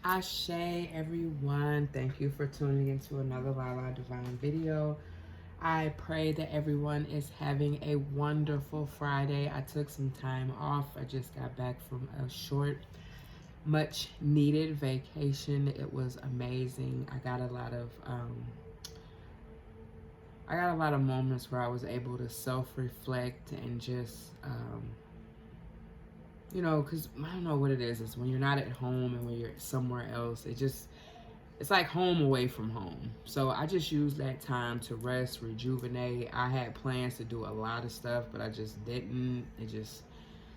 Ashe, everyone. Thank you for tuning into another Lala Divine video. I pray that everyone is having a wonderful Friday. I took some time off. I just got back from a short, much needed vacation. It was amazing. I got a lot of moments where I was able to self-reflect and just because I don't know what it is. It's when you're not at home and when you're somewhere else, it's like home away from home. So I just used that time to rest, rejuvenate. I had plans to do a lot of stuff, but I just didn't.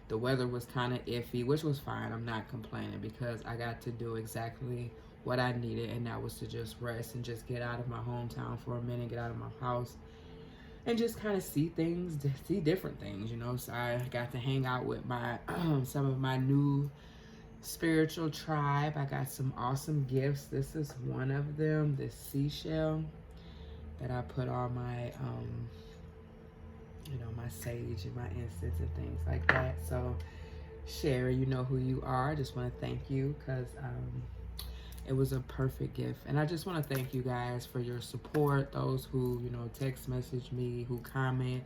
The weather was kind of iffy, which was fine. I'm not complaining because I got to do exactly what I needed, and that was to just rest and just get out of my hometown for a minute, get out of my house, and just kind of see things, see different things, So I got to hang out with my some of my new spiritual tribe. I got some awesome gifts. This is one of them, this seashell that I put on my my sage and my incense and things like that. So Sherry, you know who you are. I just want to thank you because it was a perfect gift. And I just want to thank you guys for your support. Those who, text message me, who comment,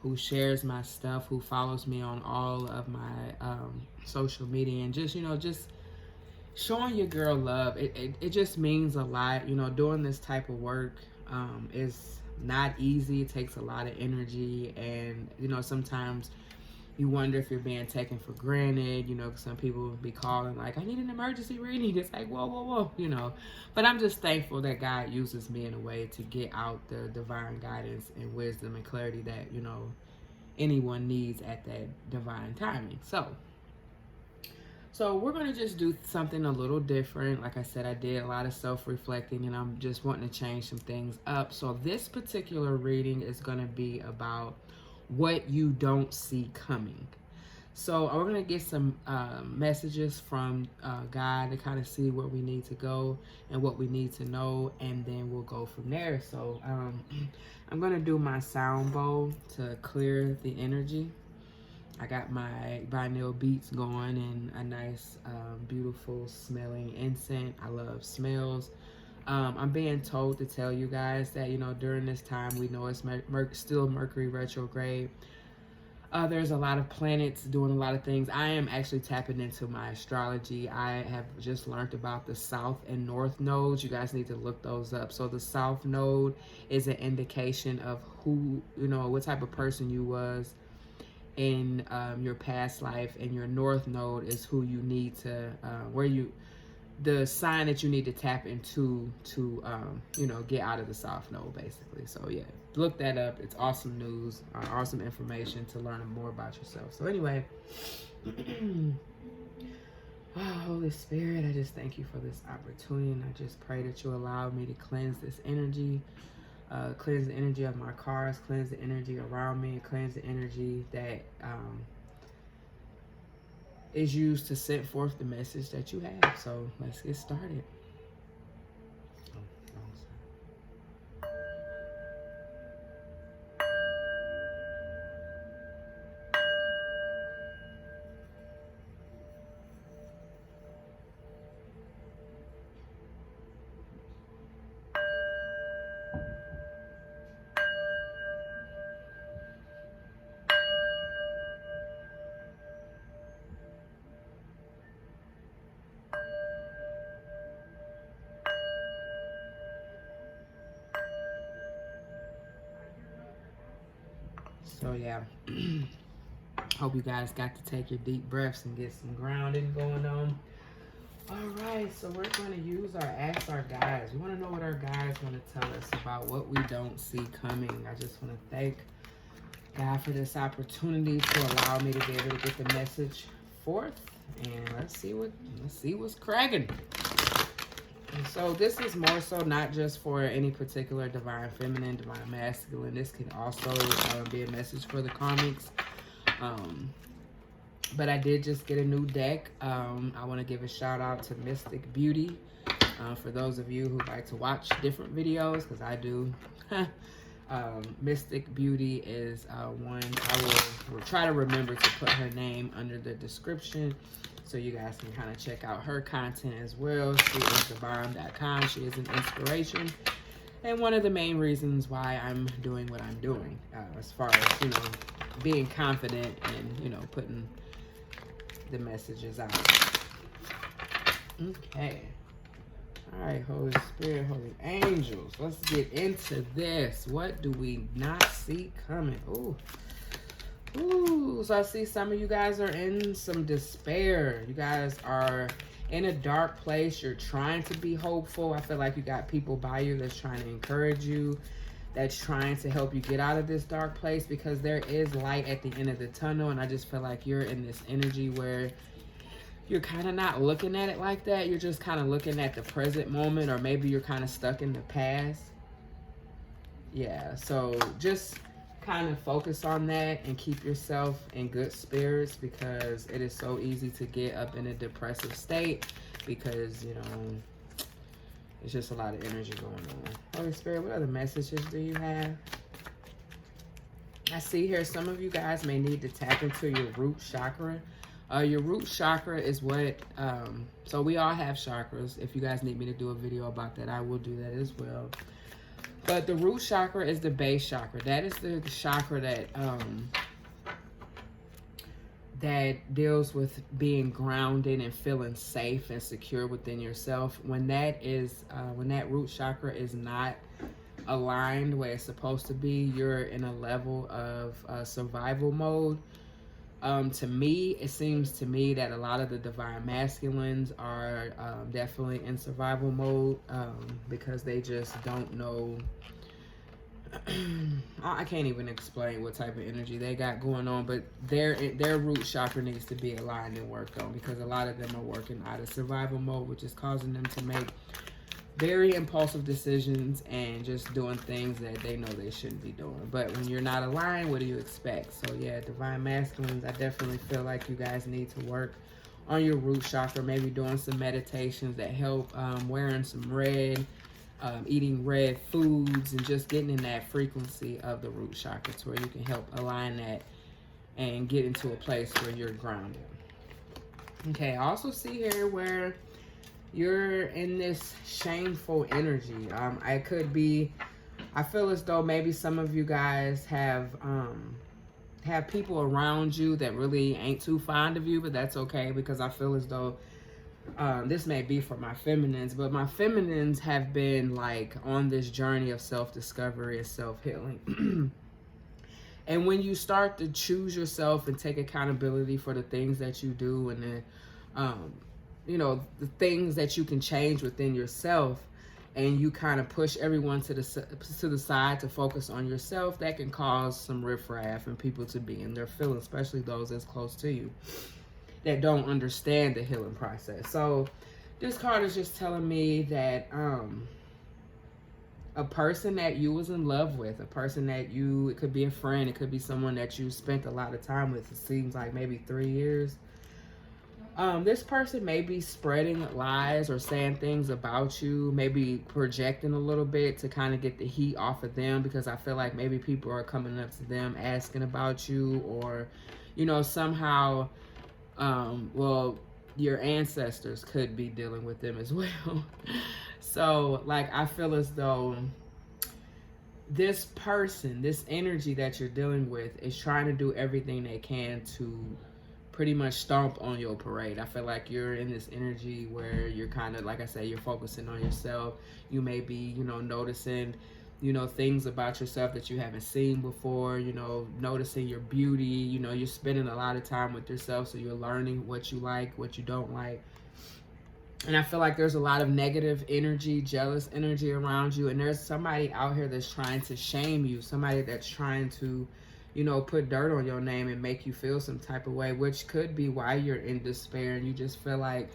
who shares my stuff, who follows me on all of my social media, and just showing your girl love. It just means a lot. Doing this type of work is not easy. It takes a lot of energy, and sometimes you wonder if you're being taken for granted, some people be calling like, I need an emergency reading. It's like, whoa, But I'm just thankful that God uses me in a way to get out the divine guidance and wisdom and clarity that, anyone needs at that divine timing. So we're going to just do something a little different. Like I said, I did a lot of self-reflecting and I'm just wanting to change some things up. So this particular reading is going to be about what you don't see coming. So we're going to get some messages from God to kind of see where we need to go and what we need to know, and then we'll go from there. So I'm going to do my sound bowl to clear the energy. I got my binaural beats going and a nice, beautiful smelling incense. I love smells. I'm being told to tell you guys that, during this time, we know it's still Mercury retrograde. There's a lot of planets doing a lot of things. I am actually tapping into my astrology. I have just learned about the South and North nodes. You guys need to look those up. So the South node is an indication of who, what type of person you was in your past life, and your North node is who you need to, the sign that you need to tap into to, get out of the South node, basically. So yeah, look that up. It's awesome news, awesome information to learn more about yourself. So anyway, Holy Spirit, I just thank you for this opportunity, and I just pray that you allow me to cleanse this energy, cleanse the energy of my cars, cleanse the energy around me, cleanse the energy that is used to send forth the message that you have. So let's get started. So yeah, hope you guys got to take your deep breaths and get some grounding going on. All right, so we're going to use ask our guides. We want to know what our guides want to tell us about what we don't see coming. I just want to thank God for this opportunity to allow me to be able to get the message forth, and let's see what's cracking. And so this is more so not just for any particular divine feminine, divine masculine. This can also be a message for the karmics. But I did just get a new deck. I want to give a shout out to Mystic Beauty. For those of you who like to watch different videos, because I do. Mystic Beauty is one. I will try to remember to put her name under the description. So you guys can kind of check out her content as well. She is thebomb.com. She is an inspiration. And one of the main reasons why I'm doing what I'm doing, as far as, you know, being confident and, you know, putting the messages out. Okay. All right, Holy Spirit, Holy Angels. Let's get into this. What do we not see coming? Ooh. Ooh, so I see some of you guys are in some despair. You guys are in a dark place. You're trying to be hopeful. I feel like you got people by you that's trying to encourage you, that's trying to help you get out of this dark place, because there is light at the end of the tunnel. And I just feel like you're in this energy where you're kind of not looking at it like that. You're just kind of looking at the present moment, or maybe you're kind of stuck in the past. Yeah, so just kind of focus on that and keep yourself in good spirits, because it is so easy to get up in a depressive state, because, you know, it's just a lot of energy going on. Holy Spirit, what other messages do you have? I see here some of you guys may need to tap into your root chakra. Your root chakra is what, so we all have chakras. If you guys need me to do a video about that, I will do that as well. But the root chakra is the base chakra. That is the chakra that that deals with being grounded and feeling safe and secure within yourself. When that root chakra is not aligned where it's supposed to be, you're in a level of survival mode. To me, it seems to me that a lot of the divine masculines are definitely in survival mode, because they just don't know. I can't even explain what type of energy they got going on, but their root chakra needs to be aligned and worked on, because a lot of them are working out of survival mode, which is causing them to make very impulsive decisions and just doing things that they know they shouldn't be doing. But when you're not aligned, what do you expect? So yeah, divine masculines, I definitely feel like you guys need to work on your root chakra, maybe doing some meditations that help, wearing some red, eating red foods, and just getting in that frequency of the root chakra to where you can help align that and get into a place where you're grounded. Okay, I also see here where you're in this shameful energy. I feel as though maybe some of you guys have people around you that really ain't too fond of you, but that's okay, because I feel as though this may be for my feminines, but my feminines have been like on this journey of self-discovery and self-healing. And when you start to choose yourself and take accountability for the things that you do, and the you know, the things that you can change within yourself, and you kind of push everyone to the side to focus on yourself, that can cause some riffraff and people to be in their feelings, especially those that's close to you that don't understand the healing process. So this card is just telling me that a person that you was in love with, a person that it could be a friend, it could be someone that you spent a lot of time with, it seems like maybe 3 years. This person may be spreading lies or saying things about you, maybe projecting a little bit to kind of get the heat off of them, because I feel like maybe people are coming up to them asking about you, or, you know, somehow, well, your ancestors could be dealing with them as well. So, like, I feel as though this person, this energy that you're dealing with, is trying to do everything they can to pretty much stomp on your parade. I feel like you're in this energy where you're kind of, like I say, you're focusing on yourself. You may be, you know, noticing, you know, things about yourself that you haven't seen before, you know, noticing your beauty, you know, you're spending a lot of time with yourself, so you're learning what you like, what you don't like. And I feel like there's a lot of negative energy, jealous energy around you, and there's somebody out here that's trying to shame you, somebody that's trying to, you know, put dirt on your name and make you feel some type of way, which could be why you're in despair, and you just feel like,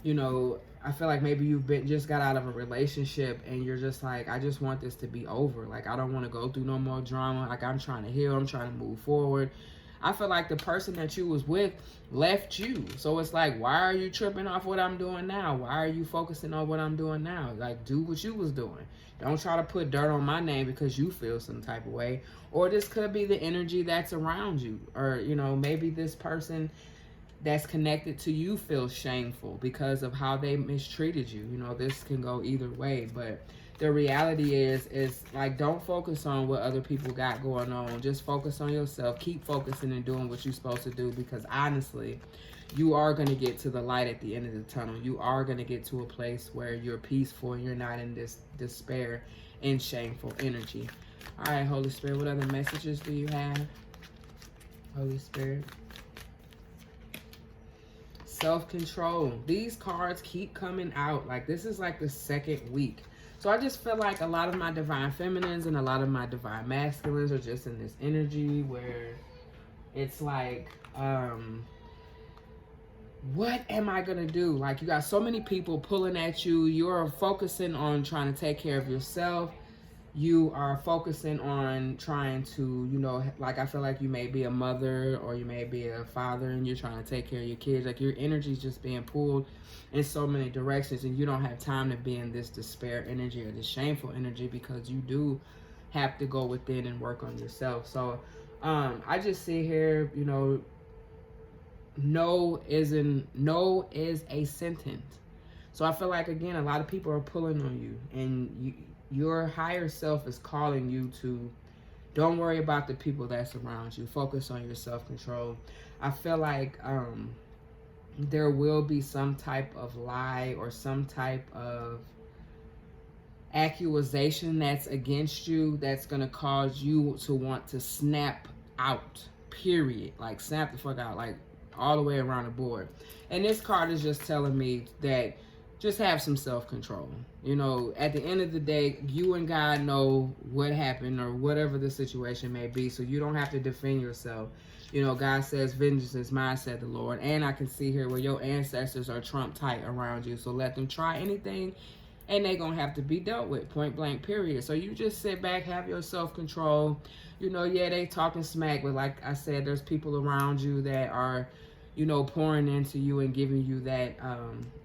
you know, I feel like maybe you've just got out of a relationship and you're just like, I just want this to be over. Like, I don't want to go through no more drama. Like, I'm trying to heal. I'm trying to move forward. I feel like the person that you was with left you. So it's like, why are you tripping off what I'm doing now? Why are you focusing on what I'm doing now? Like, do what you was doing. Don't try to put dirt on my name because you feel some type of way. Or this could be the energy that's around you. Or, you know, maybe this person that's connected to you feels shameful because of how they mistreated you. You know, this can go either way, but the reality is like, don't focus on what other people got going on. Just focus on yourself. Keep focusing and doing what you're supposed to do, because honestly, you are going to get to the light at the end of the tunnel. You are going to get to a place where you're peaceful and you're not in this despair and shameful energy. All right, Holy Spirit, what other messages do you have? Holy Spirit. Self-control. These cards keep coming out. Like, this is like the second week. So I just feel like a lot of my divine feminines and a lot of my divine masculines are just in this energy where it's like, what am I gonna do? Like, you got so many people pulling at you. You're focusing on trying to take care of yourself. You are focusing on trying to, you know, like, I feel like you may be a mother or you may be a father and you're trying to take care of your kids. Like, your energy is just being pulled in so many directions, and you don't have time to be in this despair energy or this shameful energy, because you do have to go within and work on yourself. So I just see here, you know, no is a sentence. So I feel like, again, a lot of people are pulling on you, and your higher self is calling you to, don't worry about the people that's around you. Focus on your self-control. I feel like there will be some type of lie or some type of accusation that's against you that's going to cause you to want to snap out, period. Like, snap the fuck out, like, all the way around the board. And this card is just telling me that just have some self-control. You know, at the end of the day, you and God know what happened or whatever the situation may be, so you don't have to defend yourself. You know, God says, vengeance is mine, said the Lord. And I can see here where your ancestors are trump tight around you, so let them try anything, and they're going to have to be dealt with, point blank, period. So you just sit back, have your self-control. You know, yeah, they talking smack, but like I said, there's people around you that are, you know, pouring into you and giving you that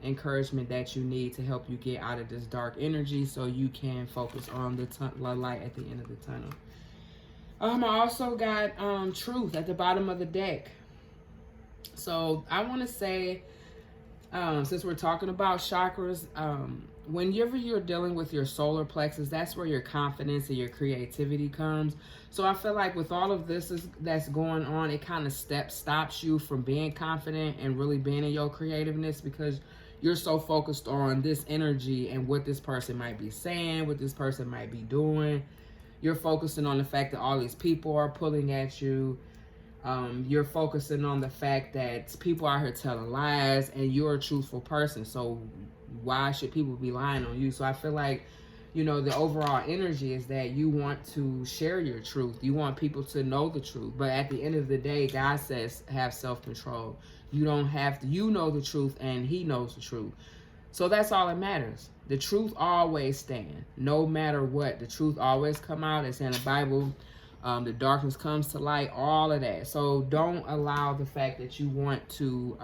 encouragement that you need to help you get out of this dark energy, so you can focus on the light at the end of the tunnel. I also got truth at the bottom of the deck. So I want to say, since we're talking about chakras, whenever you're dealing with your solar plexus, that's where your confidence and your creativity comes. So I feel like with all of this that's going on, it kind of stops you from being confident and really being in your creativeness, because you're so focused on this energy and what this person might be saying, what this person might be doing. You're focusing on the fact that all these people are pulling at you. You're focusing on the fact that people out here telling lies, and you're a truthful person. So why should people be lying on you? So I feel like, you know, the overall energy is that you want to share your truth. You want people to know the truth. But at the end of the day, God says have self-control. You don't have to, you know the truth, and he knows the truth. So that's all that matters. The truth always stand. No matter what, the truth always come out. It's in the Bible. The darkness comes to light, all of that. So don't allow the fact that you want to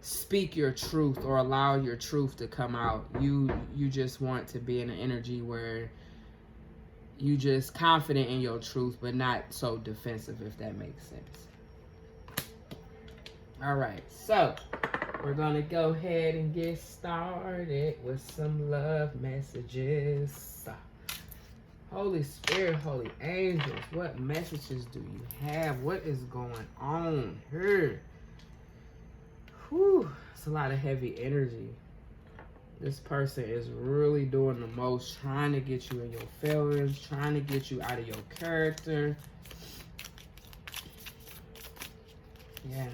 speak your truth or allow your truth to come out. You just want to be in an energy where you just confident in your truth, but not so defensive, if that makes sense. All right, so we're gonna go ahead and get started with some love messages. Holy Spirit, holy angels, what messages do you have? What is going on here? Whew, it's a lot of heavy energy. This person is really doing the most, trying to get you in your feelings, trying to get you out of your character. Yeah.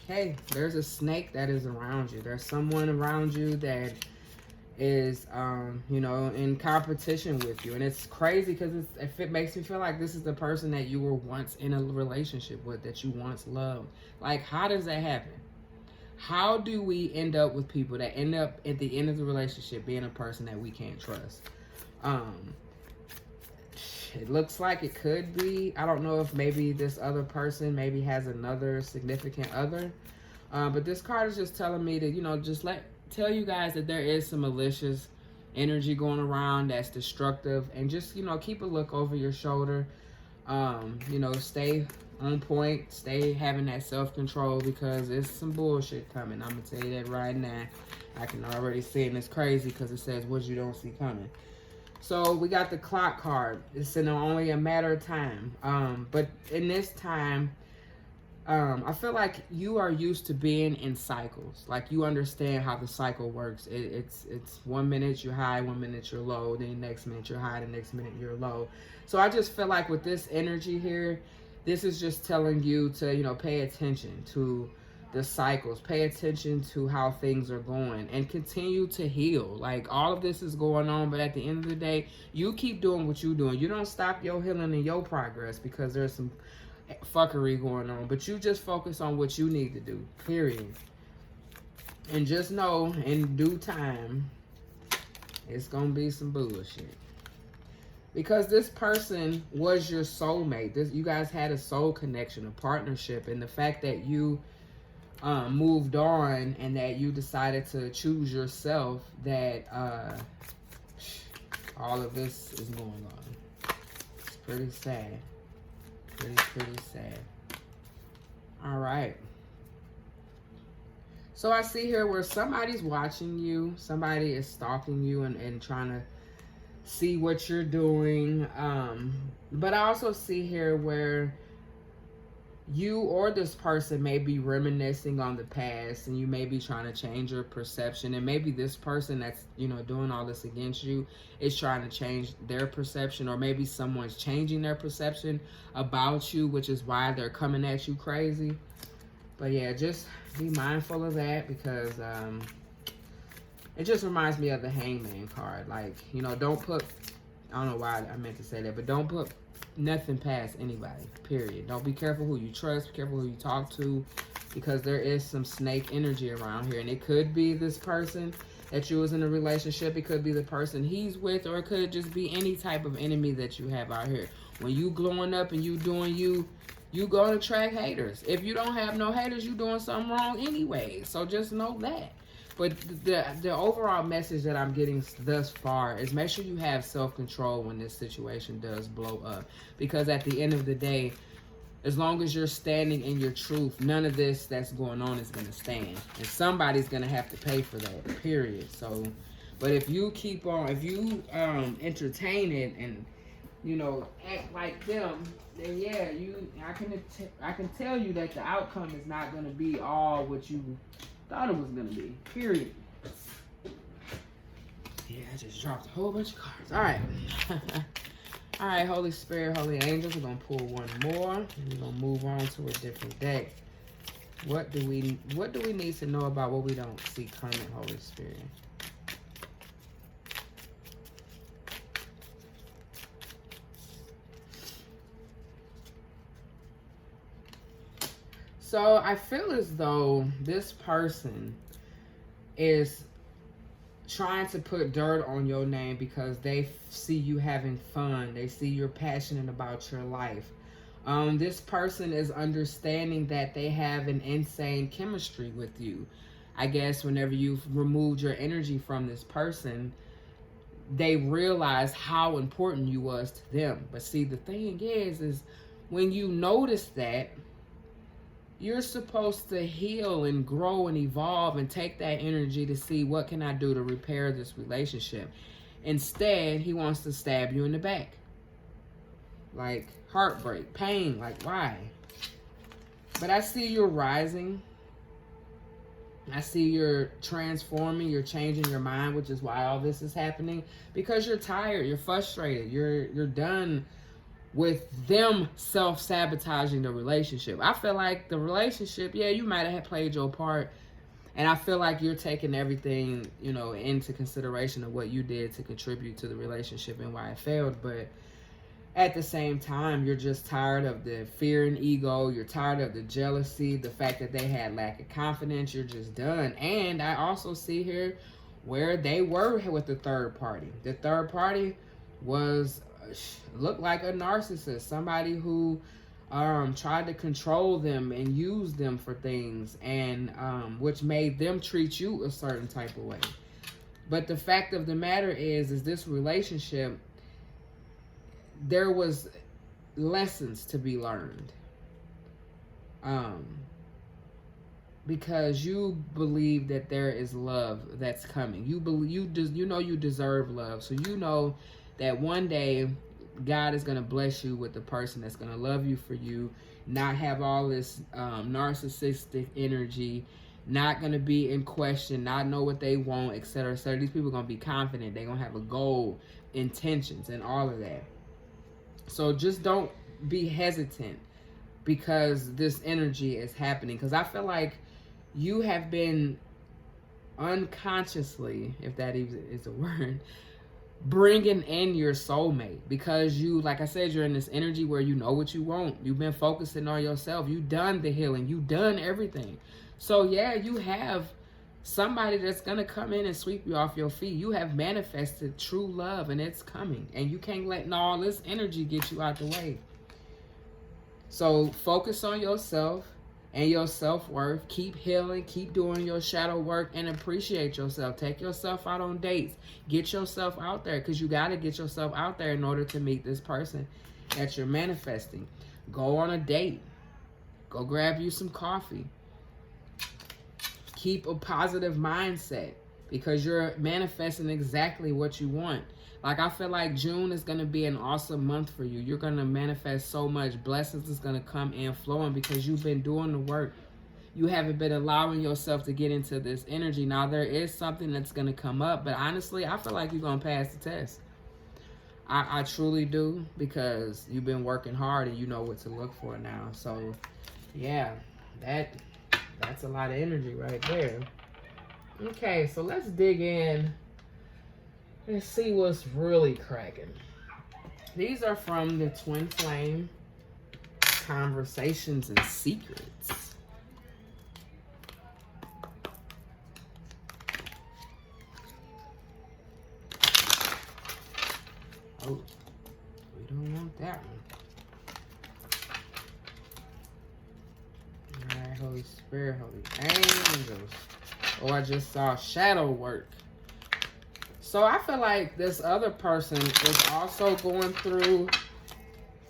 Okay, there's a snake that is around you. There's someone around you that is, you know, in competition with you. And it's crazy because it makes me feel like this is the person that you were once in a relationship with, that you once loved. Like, how does that happen? How do we end up with people that end up at the end of the relationship being a person that we can't trust? It looks like it could be, I don't know if maybe this other person maybe has another significant other. But this card is just telling me to, you know, just tell you guys that there is some malicious energy going around that's destructive. And just, you know, keep a look over your shoulder. You know, stay on point, stay having that self-control, because it's some bullshit coming. I'm gonna tell you that right now. I can already see it, and it's crazy because it says what you don't see coming. So we got the clock card. It's in only a matter of time. But in this time, I feel like you are used to being in cycles. Like, you understand how the cycle works. It's 1 minute you're high, 1 minute you're low, then the next minute you're high, the next minute you're low. So I just feel like with this energy here, this is just telling you to, you know, pay attention to the cycles, pay attention to how things are going, and continue to heal. Like, all of this is going on, but at the end of the day, you keep doing what you're doing. You don't stop your healing and your progress because there's some fuckery going on, but you just focus on what you need to do, period. And just know, in due time, it's gonna be some bullshit. Because this person was your soulmate. You guys had a soul connection, a partnership, and the fact that you moved on and that you decided to choose yourself, that all of this is going on. It's pretty sad. Pretty sad. All right. So I see here where somebody's watching you. Somebody is stalking you and trying to see what you're doing. But I also see here where you or this person may be reminiscing on the past, and you may be trying to change your perception, and maybe this person that's, you know, doing all this against you is trying to change their perception, or maybe someone's changing their perception about you, which is why they're coming at you crazy. But yeah, just be mindful of that, because it just reminds me of the Hangman card. Like, you know, don't put, I don't know why I meant to say that, but don't put nothing past anybody, period. Don't be careful who you trust, be careful who you talk to, because there is some snake energy around here. And it could be this person that you was in a relationship, it could be the person he's with, or it could just be any type of enemy that you have out here. When you glowing up and you doing you gonna attract haters. If you don't have no haters, you doing something wrong anyway. So just know that. But the overall message that I'm getting thus far is make sure you have self-control when this situation does blow up. Because at the end of the day, as long as you're standing in your truth, none of this that's going on is going to stand. And somebody's going to have to pay for that, period. So, but if you keep on, if you entertain it and, you know, act like them, then yeah, I can tell you that the outcome is not going to be all what you thought it was gonna be, period. Yeah, I just dropped a whole bunch of cards. All right. All right, Holy Spirit, Holy Angels, we're gonna pull one more, and we're gonna move on to a different deck. What do we need to know about what we don't see coming, Holy Spirit? So I feel as though this person is trying to put dirt on your name because they see you having fun. They see you're passionate about your life. This person is understanding that they have an insane chemistry with you. I guess whenever you've removed your energy from this person, they realize how important you was to them. But see, the thing is when you notice that, you're supposed to heal and grow and evolve and take that energy to see what can I do to repair this relationship. Instead, he wants to stab you in the back. Like heartbreak, pain, like why? But I see you're rising. I see you're transforming, you're changing your mind, which is why all this is happening. Because you're tired, you're frustrated, you're done with them self-sabotaging the relationship. I feel like the relationship, yeah, you might have played your part, and I feel like you're taking everything, you know, into consideration of what you did to contribute to the relationship and why it failed. But at the same time, you're just tired of the fear and ego. You're tired of the jealousy, the fact that they had lack of confidence. You're just done. And I also see here where they were with the third party. The third party looked like a narcissist, somebody who tried to control them and use them for things, and which made them treat you a certain type of way. But the fact of the matter is this relationship, there was lessons to be learned. Because you believe that there is love that's coming. You believe you know you deserve love. So you know that one day God is going to bless you with the person that's going to love you for you, not have all this narcissistic energy, not going to be in question, not know what they want, etc. So these people are going to be confident. They're going to have a goal, intentions, and all of that. So just don't be hesitant because this energy is happening. Because I feel like you have been unconsciously, if that even is a word, bringing in your soulmate, because you, like I said, you're in this energy where you know what you want. You've been focusing on yourself. You've done the healing. You've done everything. So yeah, you have somebody that's going to come in and sweep you off your feet. You have manifested true love, and it's coming. And you can't let all this energy get you out the way. So focus on yourself and your self-worth. Keep healing. Keep doing your shadow work and appreciate yourself. Take yourself out on dates. Get yourself out there, because you got to get yourself out there in order to meet this person that you're manifesting. Go on a date. Go grab you some coffee. Keep a positive mindset, because you're manifesting exactly what you want. Like, I feel like June is going to be an awesome month for you. You're going to manifest so much. Blessings is going to come in flowing because you've been doing the work. You haven't been allowing yourself to get into this energy. Now, there is something that's going to come up, but honestly, I feel like you're going to pass the test. I truly do, because you've been working hard and you know what to look for now. So, yeah, that's a lot of energy right there. Okay, so let's dig in and see what's really cracking. These are from the Twin Flame Conversations and Secrets. Oh, we don't want that one. All right, Holy Spirit, Holy Angels. Oh, I just saw shadow work. So I feel like this other person is also going through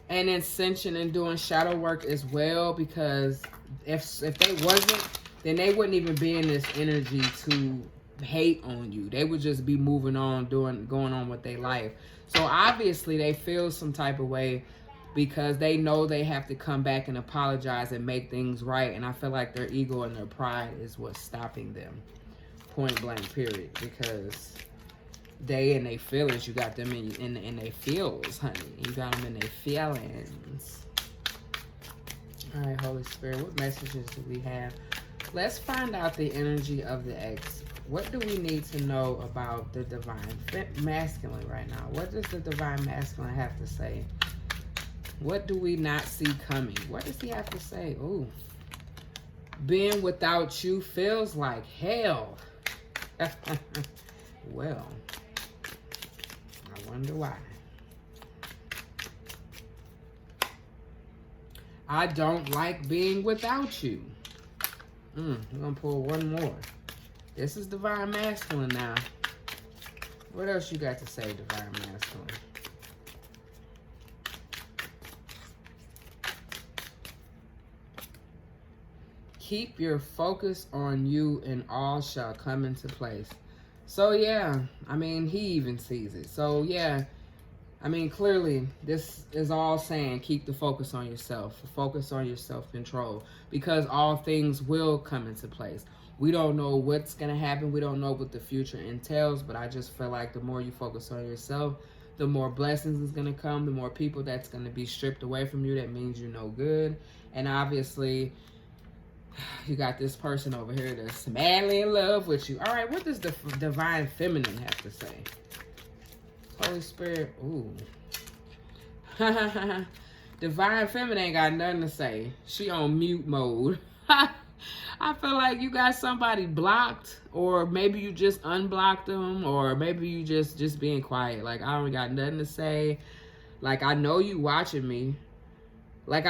an ascension and doing shadow work as well, because if they wasn't, then they wouldn't even be in this energy to hate on you. They would just be moving on, going on with their life. So obviously they feel some type of way, because they know they have to come back and apologize and make things right. And I feel like their ego and their pride is what's stopping them. Point blank, period. Because they and their feelings, you got them in their feels, honey. You got them in their feelings. All right, Holy Spirit, what messages do we have? Let's find out the energy of the ex. What do we need to know about the divine masculine right now? What does the divine masculine have to say? What do we not see coming? What does he have to say? Ooh. Being without you feels like hell. Well, I wonder why. I don't like being without you. We're going to pull one more. This is divine masculine now. What else you got to say, divine masculine? Keep your focus on you and all shall come into place. So yeah, I mean, he even sees it. So yeah, I mean, clearly this is all saying keep the focus on yourself. Focus on your self-control, because all things will come into place. We don't know what's going to happen. We don't know what the future entails, but I just feel like the more you focus on yourself, the more blessings is going to come, the more people that's going to be stripped away from you. That means you're no good. And obviously, you got this person over here that's madly in love with you. All right, what does the divine feminine have to say? Holy Spirit, ooh. Divine feminine ain't got nothing to say. She on mute mode. I feel like you got somebody blocked, or maybe you just unblocked them, or maybe you just being quiet. Like, I don't got nothing to say. Like, I know you watching me. Like,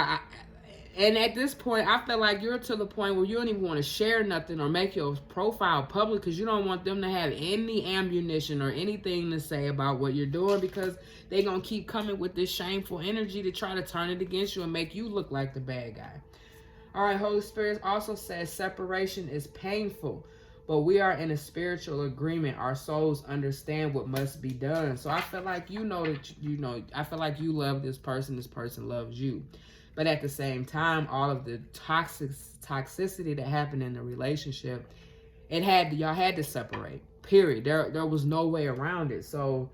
And at this point, I feel like you're to the point where you don't even want to share nothing or make your profile public because you don't want them to have any ammunition or anything to say about what you're doing, because they're going to keep coming with this shameful energy to try to turn it against you and make you look like the bad guy. All right, Holy Spirit also says separation is painful, but we are in a spiritual agreement. Our souls understand what must be done. So I feel like I feel like you love this person loves you. But at the same time, all of the toxicity that happened in the relationship, y'all had to separate. Period. There was no way around it. So,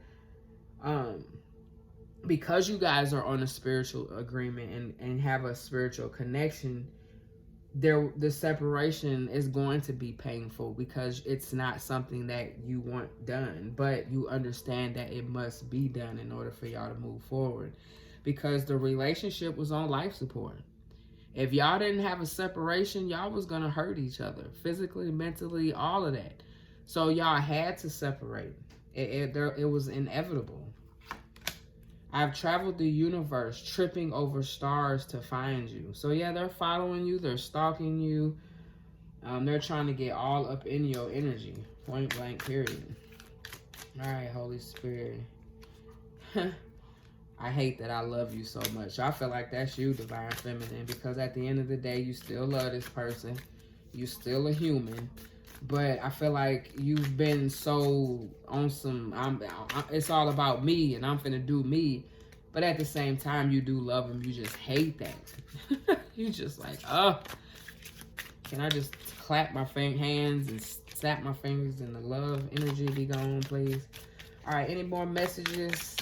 because you guys are on a spiritual agreement and have a spiritual connection, the separation is going to be painful because it's not something that you want done, but you understand that it must be done in order for y'all to move forward. Because the relationship was on life support. If y'all didn't have a separation, y'all was going to hurt each other. Physically, mentally, all of that. So y'all had to separate. It was inevitable. I've traveled the universe, tripping over stars to find you. So yeah, they're following you. They're stalking you. They're trying to get all up in your energy. Point blank, period. All right, Holy Spirit. I hate that I love you so much. I feel like that's you, Divine Feminine, because at the end of the day, you still love this person. You still a human. But I feel like you've been so on some, it's all about me and I'm finna do me. But at the same time, you do love him. You just hate that. You just like, oh, can I just clap my hands and snap my fingers and the love energy be gone, please? All right, any more messages?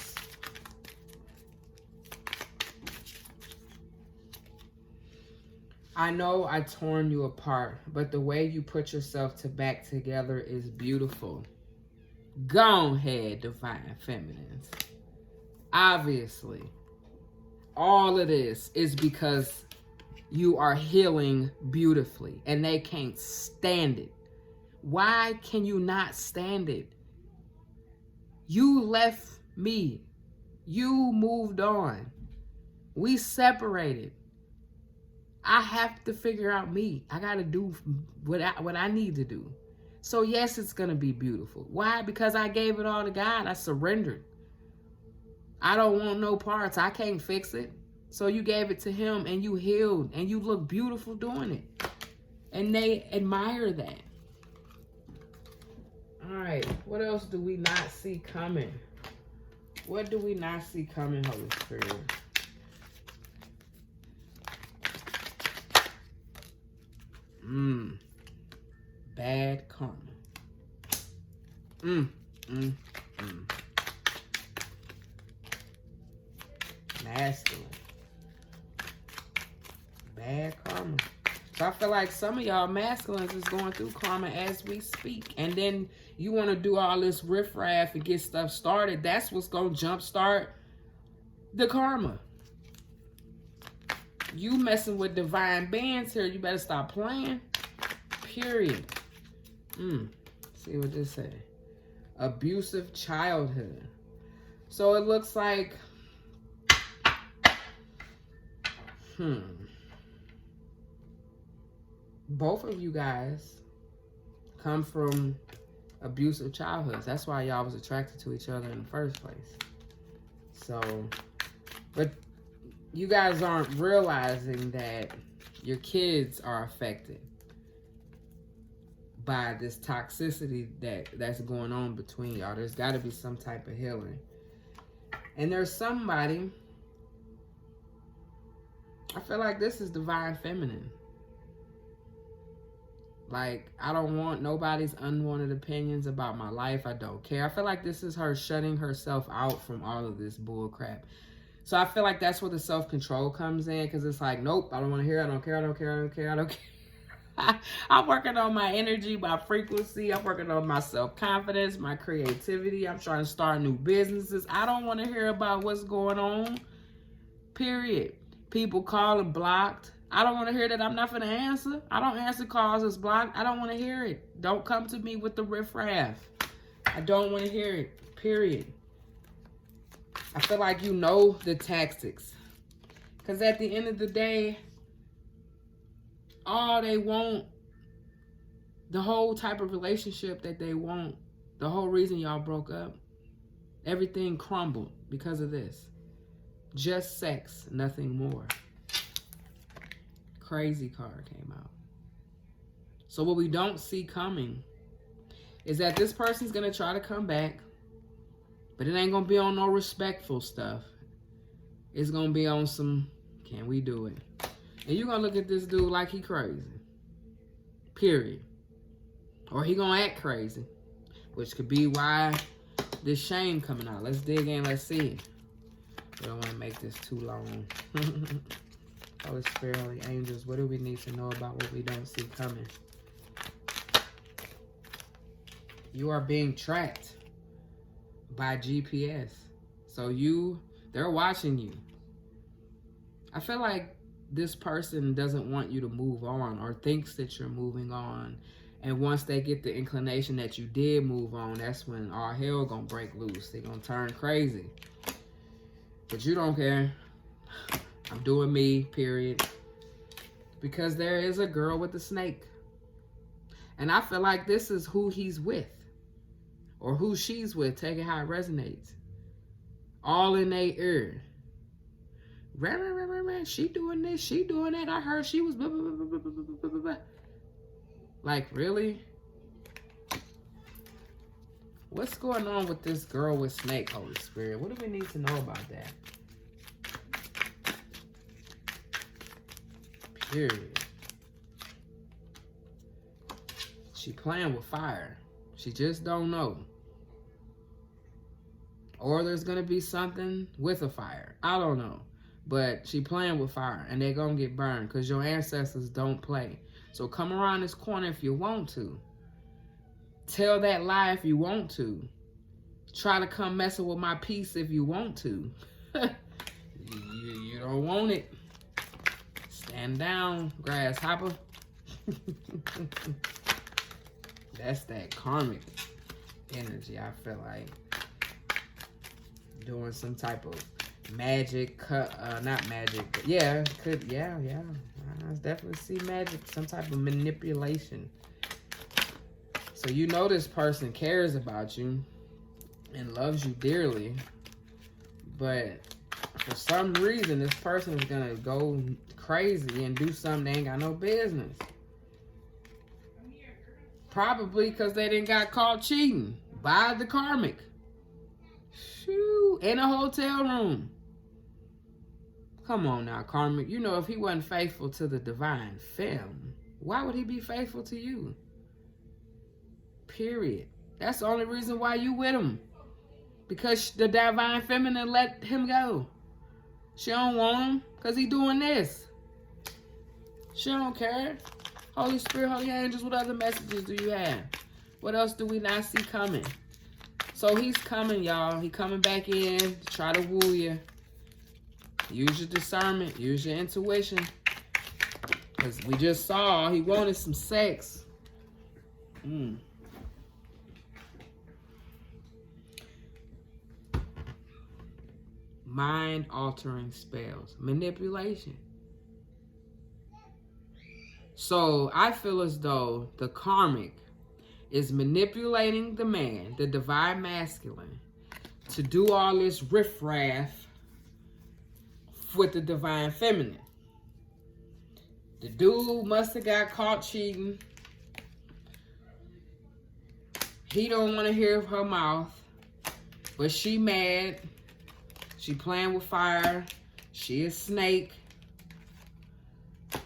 I know I torn you apart, but the way you put yourself back together is beautiful. Go ahead, Divine Feminines. Obviously, all of this is because you are healing beautifully, and they can't stand it. Why can you not stand it? You left me. You moved on. We separated. I have to figure out me. I got to do what I need to do. So yes, it's going to be beautiful. Why? Because I gave it all to God. I surrendered. I don't want no parts. I can't fix it. So you gave it to him and you healed and you look beautiful doing it. And they admire that. All right. What else do we not see coming? What do we not see coming, Holy Spirit? Bad karma. Masculine. Bad karma. So I feel like some of y'all masculines is going through karma as we speak. And then you want to do all this riffraff and get stuff started. That's what's going to jumpstart the karma. You messing with divine beings here. You better stop playing. Period. See what this say. Abusive childhood. So it looks like both of you guys come from abusive childhoods. That's why y'all was attracted to each other in the first place. So, but you guys aren't realizing that your kids are affected by this toxicity that's going on between y'all. There's got to be some type of healing. And there's somebody, I feel like this is Divine Feminine. Like, I don't want nobody's unwanted opinions about my life. I don't care. I feel like this is her shutting herself out from all of this bull crap. So I feel like that's where the self-control comes in, because it's like, nope, I don't want to hear it. I don't care. I don't care. I don't care. I don't care. I'm working on my energy, my frequency. I'm working on my self-confidence, my creativity. I'm trying to start new businesses. I don't want to hear about what's going on. Period. People call and blocked. I don't want to hear that. I'm not going to answer. I don't answer calls that's blocked. I don't want to hear it. Don't come to me with the riffraff. I don't want to hear it. Period. I feel like you know the tactics. Because at the end of the day, all they want, the whole type of relationship that they want, the whole reason y'all broke up, everything crumbled because of this. Just sex, nothing more. Crazy card came out. So what we don't see coming is that this person's going to try to come back, but it ain't going to be on no respectful stuff. It's going to be on some, can we do it? And you're going to look at this dude like he crazy. Period. Or he going to act crazy, which could be why this shame coming out. Let's dig in. Let's see it. We don't want to make this too long. Holy Spirit, Holy Angels, what do we need to know about what we don't see coming? You are being tracked by GPS. So they're watching you. I feel like this person doesn't want you to move on or thinks that you're moving on. And once they get the inclination that you did move on, that's when all hell gonna break loose. They're gonna turn crazy. But you don't care. I'm doing me, period. Because there is a girl with a snake. And I feel like this is who he's with. Or who she's with. Take it how it resonates. All in their ear. She doing this, she doing that. I heard she was blah, blah, blah, blah, blah, blah, blah, blah. Like, really? What's going on with this girl with snake, Holy Spirit? What do we need to know about that? Period. She playing with fire. She just don't know. Or there's going to be something with a fire. I don't know. But she playing with fire. And they're going to get burned. Because your ancestors don't play. So come around this corner if you want to. Tell that lie if you want to. Try to come messing with my peace if you want to. you don't want it. Stand down, grasshopper. That's that karmic energy, I feel like. Doing some type of magic, not magic, but yeah, I definitely see magic, some type of manipulation. So you know this person cares about you and loves you dearly, but for some reason this person is gonna go crazy and do something they ain't got no business. Probably because they didn't got caught cheating by the karmic. Shoo, in a hotel room. Come on now, karmic. You know, if he wasn't faithful to the divine femme, why would he be faithful to you? Period. That's the only reason why you with him. Because the divine feminine let him go. She don't want him because he doing this. She don't care. Holy Spirit, Holy Angels, what other messages do you have? What else do we not see coming? So he's coming, y'all. He coming back in to try to woo you. Use your discernment. Use your intuition. Because we just saw he wanted some sex. Mind-altering spells. Manipulation. So I feel as though the karmic is manipulating the man, the divine masculine, to do all this riffraff with the divine feminine. The dude must have got caught cheating. He don't want to hear her mouth, but she mad. She playing with fire. She a snake.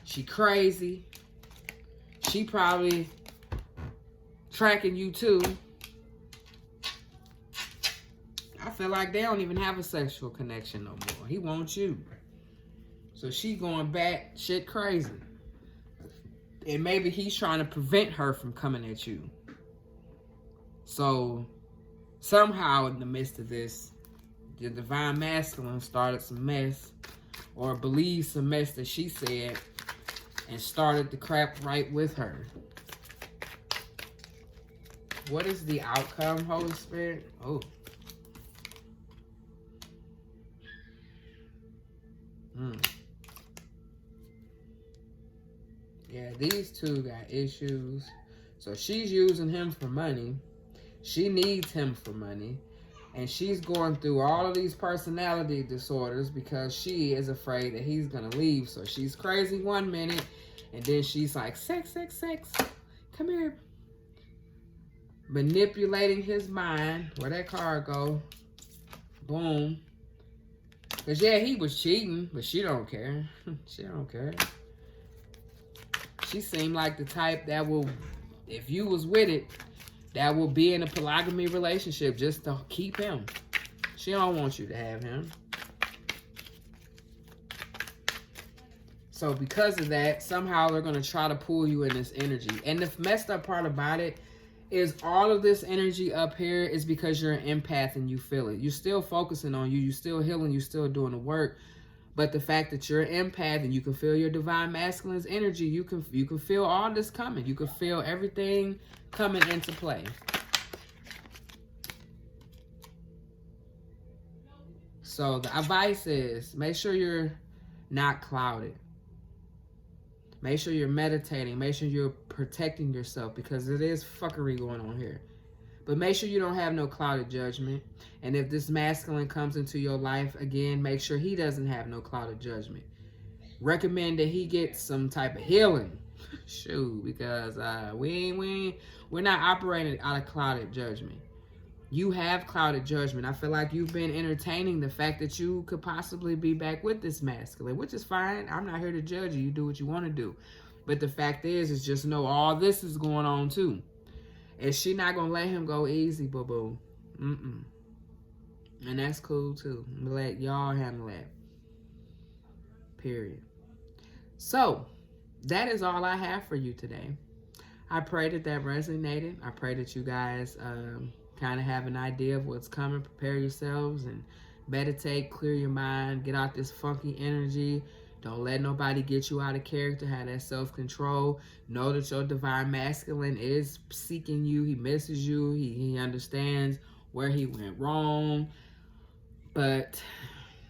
She crazy. She probably tracking you too. I feel like they don't even have a sexual connection no more. He wants you. So she going back shit crazy. And maybe he's trying to prevent her from coming at you. So somehow in the midst of this, the divine masculine started some mess, or believed some mess that she said, and started the crap right with her. What is the outcome, Holy Spirit? Oh. Yeah, these two got issues. So she's using him for money. She needs him for money. And she's going through all of these personality disorders because she is afraid that he's going to leave. So she's crazy one minute. And then she's like, sex, sex, sex. Come here. Manipulating his mind. Where that card go? Boom. Because, yeah, he was cheating. But she don't care. She don't care. She seemed like the type that will, if you was with it, that will be in a polygamy relationship just to keep him. She don't want you to have him. So because of that, somehow they're going to try to pull you in this energy. And the messed up part about it is all of this energy up here is because you're an empath and you feel it. You're still focusing on you. You're still healing. You're still doing the work. But the fact that you're an empath and you can feel your divine masculine's energy, you can feel all this coming. You can feel everything coming into play. So the advice is make sure you're not clouded. Make sure you're meditating. Make sure you're protecting yourself because it is fuckery going on here. But make sure you don't have no clouded judgment. And if this masculine comes into your life again, make sure he doesn't have no clouded judgment. Recommend that he get some type of healing. Shoot, because we're not operating out of clouded judgment. You have clouded judgment. I feel like you've been entertaining the fact that you could possibly be back with this masculine, which is fine. I'm not here to judge you. You do what you want to do. But the fact is just know all this is going on too. And she not going to let him go easy, boo-boo. And that's cool, too. Let y'all handle that. Period. So, that is all I have for you today. I pray that resonated. I pray that you guys kind of have an idea of what's coming. Prepare yourselves and meditate, clear your mind, get out this funky energy. Don't let nobody get you out of character. Have that self-control. Know that your divine masculine is seeking you. He misses you. He understands where he went wrong. But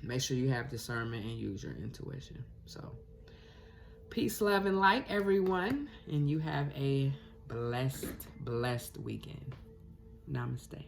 make sure you have discernment and use your intuition. So, peace, love, and light, everyone. And you have a blessed, blessed weekend. Namaste.